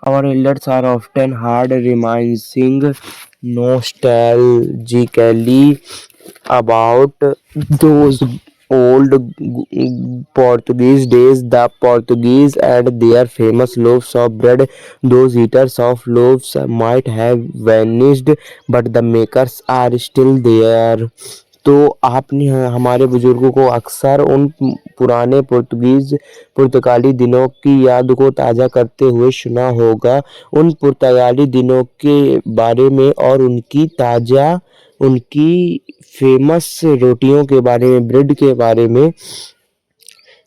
Our elders are often hard reminiscing nostalgically about those old Portuguese days, the Portuguese and their famous loaves of bread. Those eaters of loaves might have vanished, but the makers are still there. तो आपने हमारे बुजुर्गों को अक्सर उन पुराने पुर्तगाली दिनों की याद को ताज़ा करते हुए सुना होगा। उन पुर्तगाली दिनों के बारे में और उनकी फेमस रोटियों के बारे में, ब्रेड के बारे में।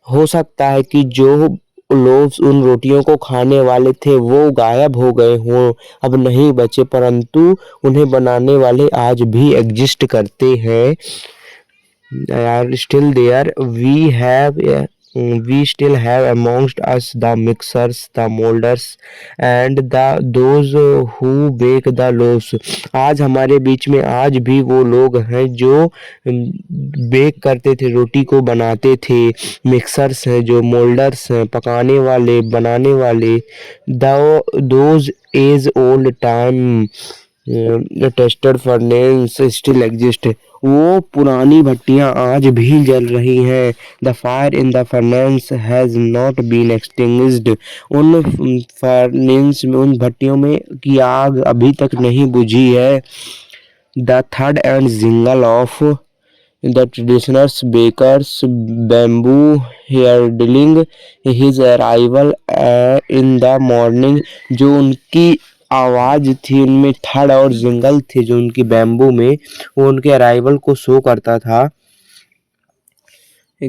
हो सकता है कि जो लोग उन रोटियों को खाने वाले थे वो गायब हो गए हों, अब नहीं बचे, परंतु उन्हें बनाने वाले आज भी एग्जिस्ट करते हैं। are still there. We still have amongst us the mixers, the molders and those who bake the loaves. आज हमारे बीच में आज भी वो लोग हैं जो बेक करते थे, रोटी को बनाते थे। मिक्सर्स हैं, जो मोल्डर्स हैं, पकाने वाले, बनाने वाले। those age old time tested furnace still exist. वो पुरानी भट्टियां आज भी जल रही हैं। The fire in the furnace has not been extinguished. उन फर्नेस में, उन भट्टियों में की आग अभी तक नहीं बुझी है। The third and jingle of the traditional bakers bamboo heralding his arrival in the morning. जो उनकी आवाज़ थी, उनमें थर्ड और जिंगल थे जो उनकी बैम्बू में, वो उनके अराइवल को शो करता था।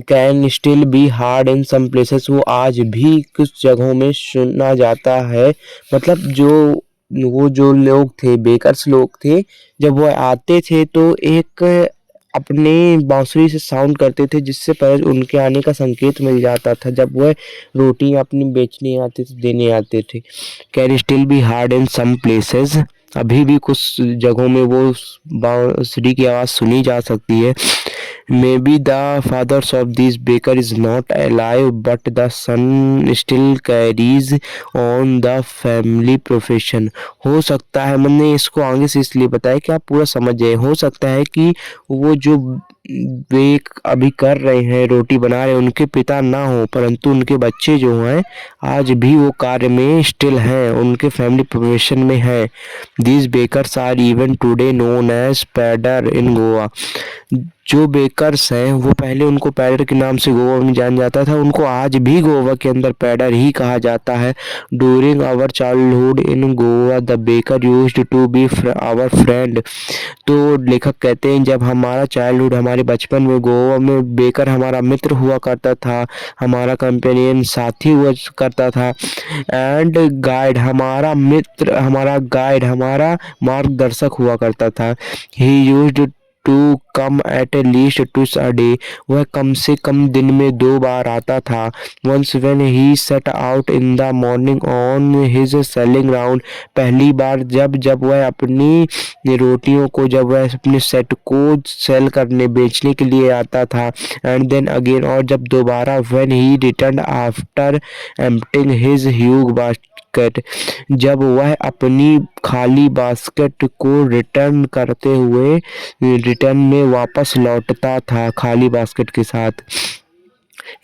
Can still be heard in some places. वो आज भी कुछ जगहों में सुना जाता है। मतलब जो लोग थे, बेकर्स लोग थे, जब वो आते थे तो एक अपने बांसुरी से साउंड करते थे, जिससे पहले उनके आने का संकेत मिल जाता था जब वह रोटियां अपनी बेचने आते थे, देने आते थे। Can still be heard in some places. अभी भी कुछ जगहों में वो बांसुरी की आवाज़ सुनी जा सकती है। May be the fathers of this baker is not alive but the son still carries on the family profession. हो सकता है, मैंने इसको आगे से इसलिए बताया कि आप पूरा समझ जाए। हो सकता है कि वो जो बेक अभी कर रहे हैं, रोटी बना रहे हैं, उनके पिता ना हो, परंतु उनके बच्चे जो हैं आज भी वो कार्य में स्टिल हैं, उनके फैमिली प्रोफेशन में हैं। These bakers are even today known as pader in Goa. जो बेकर्स हैं वो पहले उनको पैडर के नाम से गोवा में जाना जाता था, उनको आज भी गोवा के अंदर पैडर ही कहा जाता है। During our childhood in Goa the baker used to be our friend. तो लेखक कहते हैं, जब हमारा चाइल्डहुड, हमारे बचपन में गोवा में बेकर हमारा मित्र हुआ करता था, हमारा कंपेनियन, साथी हुआ करता था। एंड गाइड, हमारा मित्र, हमारा गाइड, हमारा मार्गदर्शक हुआ करता था। He used to come at least twice a day. वह कम से कम दिन में 2 बार आता था। Once when he set out in the morning on his selling round. पहली बार जब वह अपनी रोटियों को, जब वह अपने सेट को सेल करने, बेचने के लिए आता था। एंड देन अगेन, और जब दोबारा, when he return after emptying his huge basket. जब वह अपनी खाली बास्केट को रिटर्न करते हुए, रिटर्न में वापस लौटता था खाली बास्केट के साथ।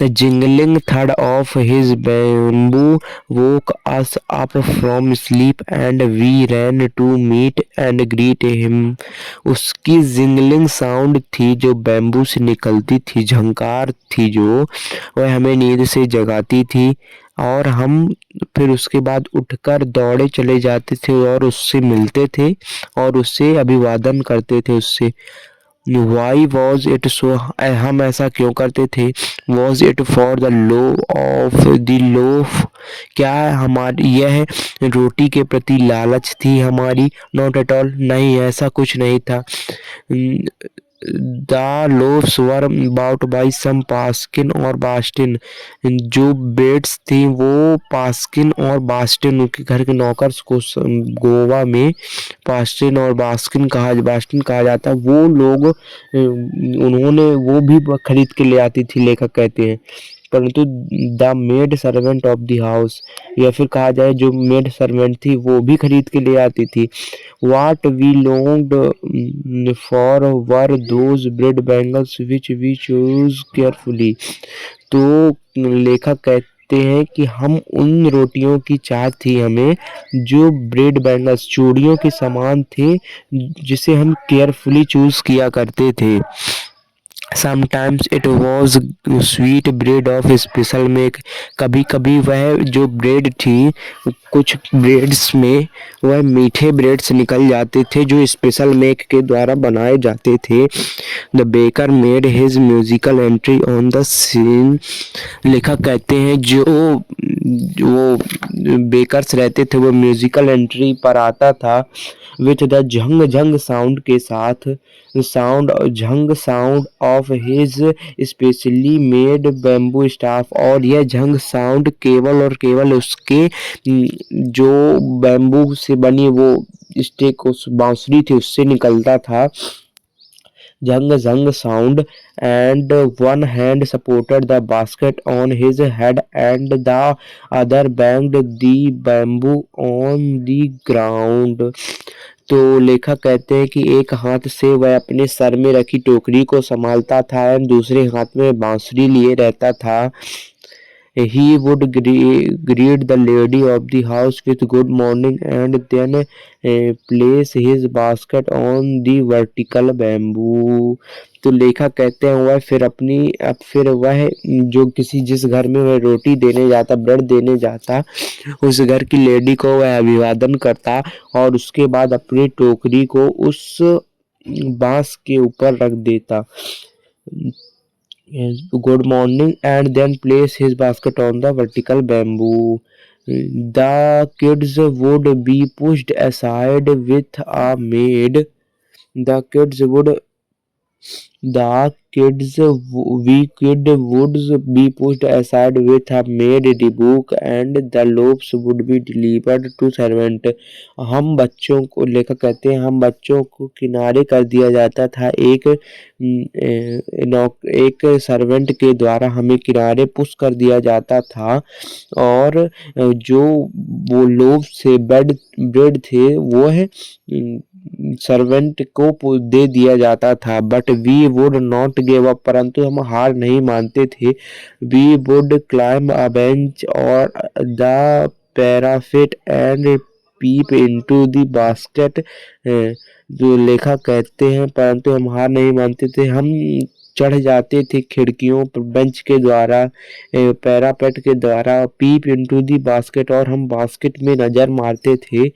The jingling thud of his bamboo woke us up from sleep and we ran to meet and greet him. उसकी जिंगलिंग साउंड थी जो बैम्बू से निकलती थी, झंकार थी जो, वह हमें नींद से जगाती थी और हम फिर उसके बाद उठकर दौड़े चले जाते थे और उससे मिलते थे और उससे अभिवादन करते थे उससे। वाई वॉज इट सो, हम ऐसा क्यों करते थे। Was it for the low of the loaf, क्या हमारी यह रोटी के प्रति लालच थी हमारी। नॉट एट ऑल, नहीं, ऐसा कुछ नहीं था। The लोफ्स were bought by some पास्किन और बास्टिन। जो बेड्स थी वो पास्किन और बास्टिन, उनके घर के नौकर्स को गोवा में पास्टिन और बास्टिन कहा जाता है। वो लोग, उन्होंने वो भी खरीद के ले आती थी, लेखक कहते हैं। परंतु the maid servant of the house, या फिर कहा जाए जो मेड सर्वेंट थी वो भी खरीद के ले आती थी। What we longed for were those bread bangles which we chose carefully। तो लेखक कहते हैं कि हम उन रोटियों की चाहत थी हमें जो ब्रेड बैंगल्स चूड़ियों के समान थे, जिसे हम केयरफुली चूज किया करते थे। Sometimes it was sweet bread of special make, कभी कभी वह जो ब्रेड थी, कुछ ब्रेड्स में वह मीठे ब्रेड्स निकल जाते थे जो स्पेशल मेक के द्वारा बनाए जाते थे। The baker made his musical entry on the scene. लेखक कहते हैं जो वो बेकर्स रहते थे वो म्यूजिकल एंट्री पर आता था with the Jhang Jhang sound के साथ, Jhang sound of his specially made bamboo staff, और यह झंग साउंड केवल और केवल उसके जो बैम्बू से बनी वो स्टिक उस बांसुरी थी उससे निकलता था। Jhang Jhang sound, and one hand supported the basket on his head and the other banged the bamboo on the ground। तो लेखक कहते हैं कि एक हाथ से वह अपने सर में रखी टोकरी को संभालता था और दूसरे हाथ में बांसुरी लिए रहता था। He would greet the lady of the house with good morning and then place his basket on the vertical bamboo। तो लेखक कहते हैं फिर वह जो जिस घर में वह रोटी देने जाता, ब्रेड देने जाता, उस घर की लेडी को वह अभिवादन करता और उसके बाद अपनी टोकरी को उस बांस के ऊपर रख देता। Good morning and then place his basket on the vertical bamboo। The kids would be pushed aside with a maid। The kids would The kids we kid would be pushed aside with a maid, the book and the loaves would be delivered to servant। हम बच्चों को, लेखक कहते हैं, हम बच्चों को किनारे कर दिया जाता था, एक सर्वेंट के द्वारा हमें किनारे पुश कर दिया जाता था, और जो वो लोव से ब्रेड थे वो है सर्वेंट को दे दिया जाता था। But we would not give up, परंतु हम हार नहीं मानते थे। We would climb a bench or the parapet and peep into the basket. जो लेखक कहते हैं परंतु हम हार नहीं मानते थे, हम चढ़ जाते थे खिड़कियों पर बेंच के द्वारा, पैरापेट के द्वारा, पीप इनटू दी बास्केट, और हम बास्केट में नजर मारते थे।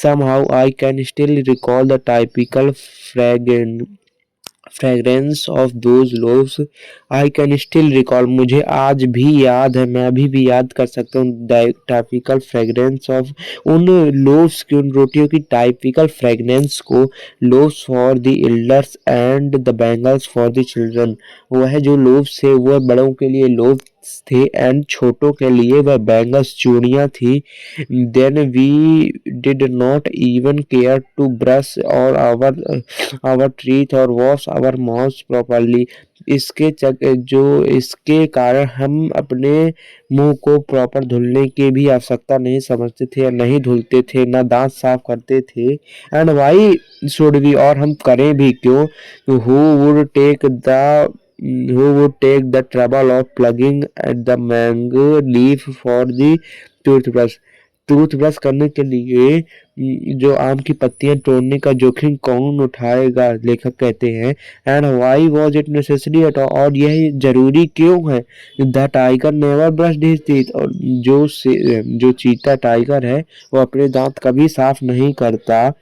Somehow I can still recall the typical fragrance of those loaves। I can still recall, मुझे आज भी याद है, मैं अभी भी याद कर सकता हूँ टाइपिकल फ्रेगरेंस ऑफ उन लोव्स की, उन रोटियों की टाइपिकल फ्रेगरेंस को। Loaves for the elders and the bangles for the children. वह जो लोव्स थे वह बड़ों के लिए लोव्स थे एंड छोटों के लिए वह बैंगल्स चूड़ियाँ थी। Then we did not even care to brush or our teeth or wash our mouth properly. इसके कारण हम अपने मुंह को प्रॉपर धुलने की भी आवश्यकता नहीं समझते थे, या नहीं धुलते थे, ना दांत साफ करते थे। एंड वाई शुड वी, और हम करें भी क्यों। Who would take the trouble of plucking the mango leaf for the toothbrush. Toothbrush करने के लिए जो आम की पत्तियां तोड़ने का जोखिम कौन उठाएगा, लेखक कहते हैं। And why was it necessary at all, और यह जरूरी क्यों है। The tiger never brushed his teeth, और जो चीता टाइगर है वो अपने दांत कभी साफ नहीं करता।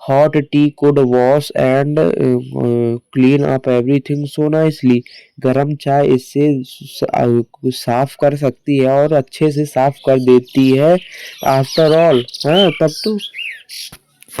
Hot T could wash and clean up everything so nicely. गर्म चाय इससे साफ कर सकती है और अच्छे से साफ कर देती है। आफ्टर ऑल, हाँ तब तो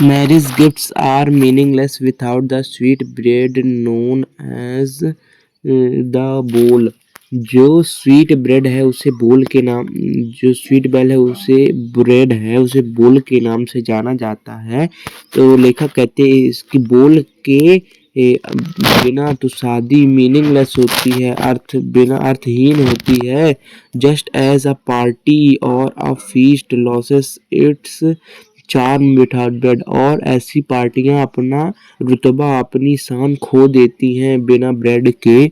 marriage gifts are meaningless without the sweet bread known as the bol. जो स्वीट ब्रेड है उसे बोल के नाम, जो स्वीट बेल है उसे ब्रेड है उसे बोल के नाम से जाना जाता है। तो लेखक कहते हैं इसकी बोल के बिना तो शादी मीनिंगलेस होती है, बिना अर्थहीन होती है। जस्ट एज अ पार्टी और अ feast losses it's charm without bread, और ऐसी पार्टियां अपना रुतबा अपनी शान खो देती हैं बिना ब्रेड के।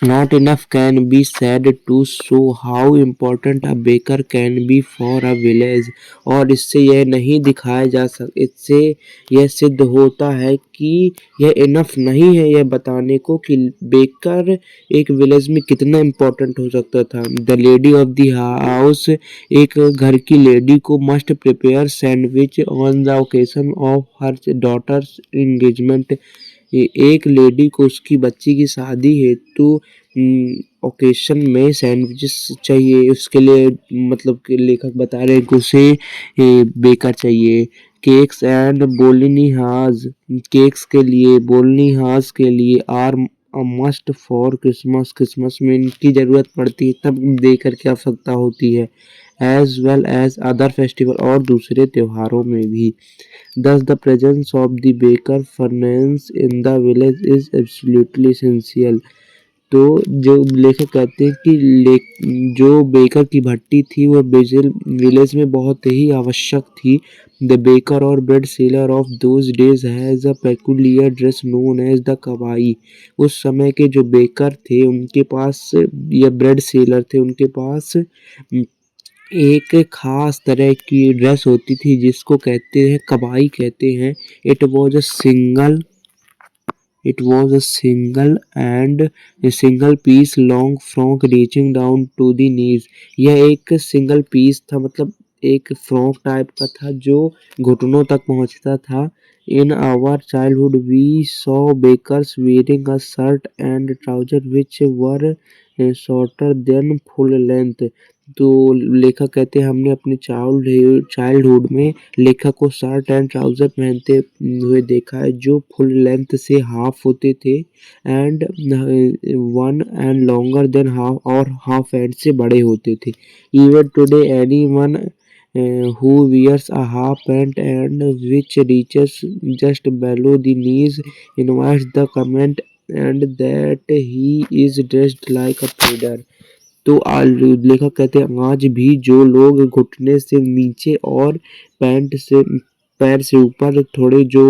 Not enough can be said to show how important a baker can be for a village। और इससे यह नहीं दिखाया जा इससे यह सिद्ध होता है कि यह इनफ नहीं है यह बताने को कि बेकर एक विलेज में कितना इम्पोर्टेंट हो सकता था। The lady of the house, एक घर की लेडी को must prepare sandwich on the occasion of her daughter's engagement. एक लेडी को उसकी बच्ची की शादी हेतु ओकेशन में सैंडविचेस चाहिए, उसके लिए मतलब कि लेखक बता रहे हैं कि उसे बेकर चाहिए। केक्स एंड बोलिनिहाज, केक्स के लिए बोलिनिहाज के लिए are must for Christmas, Christmas में इनकी ज़रूरत पड़ती है तब बेकर की आवश्यकता होती है। As well as other festival, और दूसरे त्योहारों में भी। Thus the presence of the baker furnace in the village is absolutely essential। तो जो लेखक कहते हैं कि जो बेकर की भट्टी थी वो विलेज में बहुत ही आवश्यक थी। The baker or bread seller of those days has a peculiar dress known as the kabai. उस समय के जो बेकर थे उनके पास, या ब्रेड सेलर थे, उनके पास एक खास तरह की ड्रेस होती थी जिसको कहते हैं कबाई कहते हैं। It was a single piece long frock reaching down to the knees. यह एक सिंगल पीस था, मतलब एक फ्रॉक टाइप का था जो घुटनों तक पहुंचता था। In our childhood we saw bakers wearing a shirt and trouser which were shorter than full length. तो लेखक कहते हैं हमने अपने चाइल्डहुड में लेखक को शर्ट एंड ट्राउजर पहनते हुए देखा है जो फुल लेंथ से हाफ होते थे, and one and longer than half, और हाफ एंड से बड़े होते थे। Even today any one who wears a half pant and which reaches just below the knees invites the comment and that he is dressed like a trader। तो लेखक कहते हैं आज भी जो लोग घुटने से नीचे और पैंट से पैर से ऊपर थोड़े जो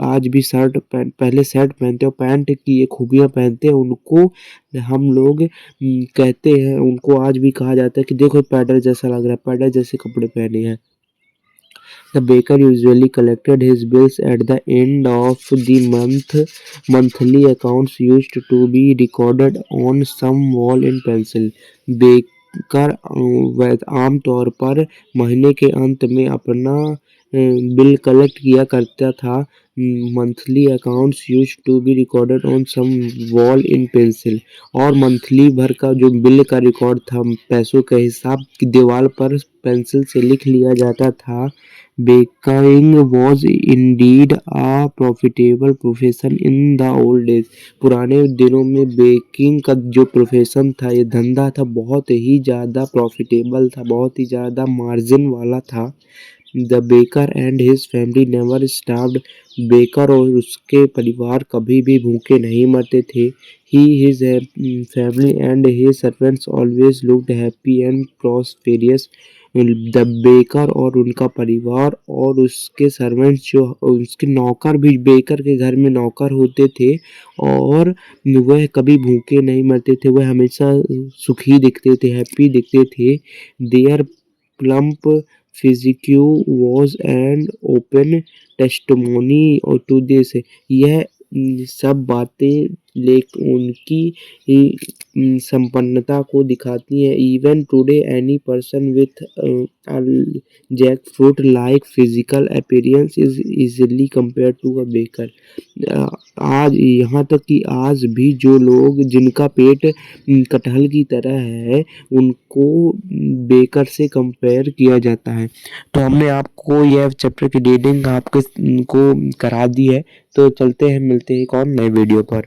आज भी शर्ट पहले शर्ट पहनते हैं और पैंट की ये खूबियाँ पहनते हैं, उनको हम लोग कहते हैं, उनको आज भी कहा जाता है कि देखो पैडर जैसा लग रहा है, पैडर जैसे कपड़े पहने हैं। The baker usually collected his bills at the end of the month। Monthly accounts used to be recorded on some wall in pencil। Baker आमतौर पर महीने के अंत में अपना बिल कलेक्ट किया करता था। Monthly accounts used to be recorded on some wall in pencil, और मंथली भर का जो बिल का रिकॉर्ड था, पैसों का हिसाब की दीवार पर पेंसिल से लिख लिया जाता था। Baking was indeed a profitable profession in the old days. पुराने दिनों में बेकिंग का जो प्रोफेशन था, ये धंधा था, बहुत ही ज़्यादा प्रॉफिटेबल था, बहुत ही ज़्यादा मार्जिन वाला था। The baker and his family never starved. Baker और उसके परिवार कभी भी भूखे नहीं मरते थे। He his family and his servants always looked happy and prosperous. The baker और उनका परिवार और उसके सर्वेंट्स, जो उसके नौकर भी बेकर के घर में नौकर होते थे, और वह कभी भूखे नहीं मरते थे, वह हमेशा सुखी दिखते थे, हैप्पी दिखते थे। Their plump physique was and open testimony to this. यह सब बातें उनकी संपन्नता को दिखाती हैं। Even today any person with jackfruit like physical appearance is easily compared to a baker. आज यहाँ तक कि आज भी जो लोग जिनका पेट कटहल की तरह है, उनको बेकर से कंपेयर किया जाता है। तो हमने आपको यह चैप्टर की रीडिंग आपको करा दी है। तो चलते हैं, मिलते हैं एक और नए वीडियो पर।